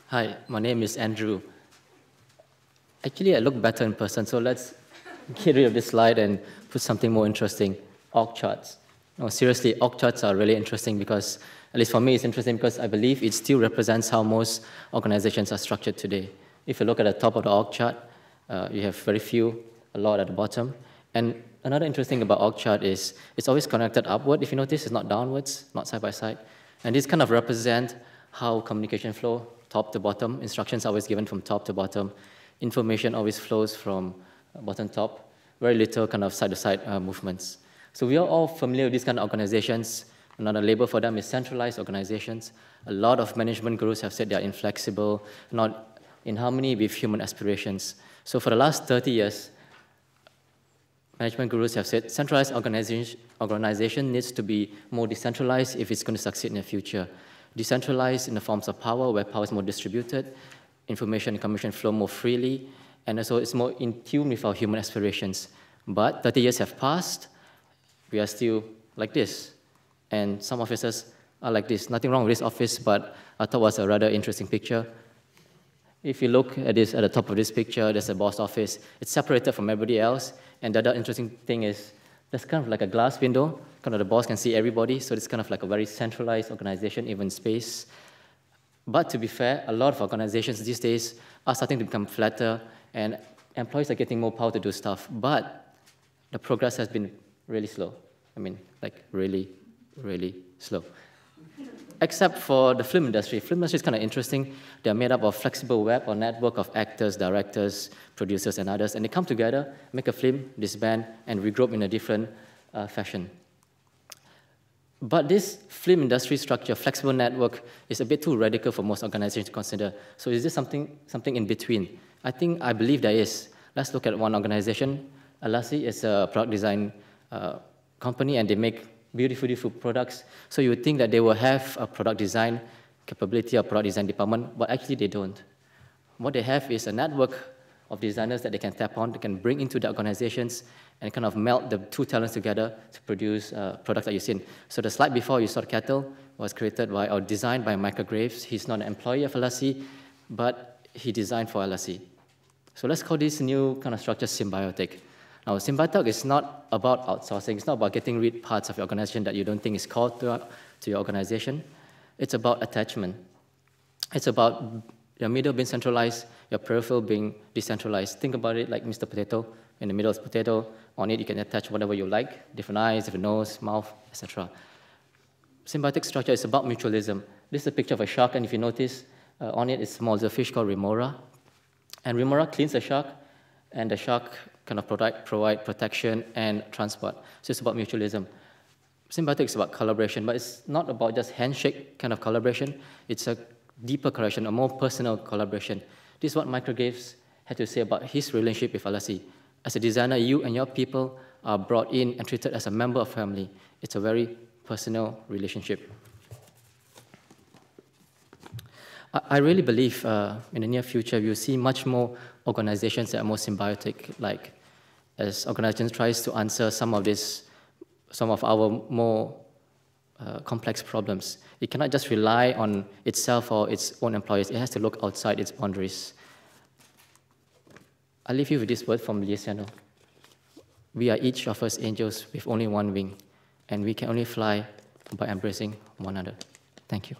Hi, my name is Andrew. Actually, I look better in person, so let's get rid of this slide and put something more interesting, org charts. No, seriously, org charts are really interesting because, at least for me, it's interesting because I believe it still represents how most organizations are structured today. If you look at the top of the org chart, you have very few, a lot at the bottom. And another interesting about org chart is it's always connected upward. If you notice, it's not downwards, not side by side. And this kind of represent how communication flow, top to bottom. Instructions are always given from top to bottom. Information always flows from bottom top. Very little kind of side-to-side movements. So we are all familiar with these kind of organizations. Another label for them is centralized organizations. A lot of management gurus have said they are inflexible, not in harmony with human aspirations. So for the last 30 years, management gurus have said centralized organization needs to be more decentralized if it's going to succeed in the future. Decentralized in the forms of power, where power is more distributed, information and communication flow more freely, and also it's more in tune with our human aspirations. But 30 years have passed, we are still like this. And some offices are like this. Nothing wrong with this office, but I thought it was a rather interesting picture. If you look at this, at the top of this picture, there's a boss office. It's separated from everybody else. And the other interesting thing is there's kind of like a glass window. Kind of the boss can see everybody. So it's kind of like a very centralized organization, even space. But to be fair, a lot of organizations these days are starting to become flatter, and employees are getting more power to do stuff. But the progress has been really slow. I mean, like really, really slow. Except for the film industry. Film industry is kind of interesting. They're made up of flexible web or network of actors, directors, producers, and others. And they come together, make a film, disband, and regroup in a different fashion. But this film industry structure, flexible network, is a bit too radical for most organizations to consider. So is there something in between? I believe there is. Let's look at one organization. Alassi is a product design company, and they make beautiful products. So you would think that they will have a product design capability or product design department, but actually they don't. What they have is a network of designers that they can tap on, they can bring into the organizations and kind of melt the two talents together to produce products that you've seen. So the slide before you saw the kettle was created by or designed by Michael Graves. He's not an employee of Alassi, but he designed for Alassi. So let's call this new kind of structure symbiotic. Now, symbiotic is not about outsourcing. It's not about getting rid of parts of your organization that you don't think is core to your organization. It's about attachment. It's about your middle being centralized, your peripheral being decentralized. Think about it like Mr. Potato. In the middle is potato. On it, you can attach whatever you like, different eyes, different nose, mouth, etc. Symbiotic structure is about mutualism. This is a picture of a shark, and if you notice, on it is a small fish called Remora. And Remora cleans the shark, and the shark kind of provide protection and transport. So it's about mutualism. Symbiotic is about collaboration, but it's not about just handshake kind of collaboration. It's a deeper collaboration, a more personal collaboration. This is what Michael Graves had to say about his relationship with Alassi. As a designer, you and your people are brought in and treated as a member of family. It's a very personal relationship. I really believe in the near future, you'll see much more organizations that are more symbiotic, like as organizations tries to answer some of our more complex problems. It cannot just rely on itself or its own employees. It has to look outside its boundaries. I'll leave you with this word from Liesiano. We are each of us angels with only one wing, and we can only fly by embracing one another. Thank you.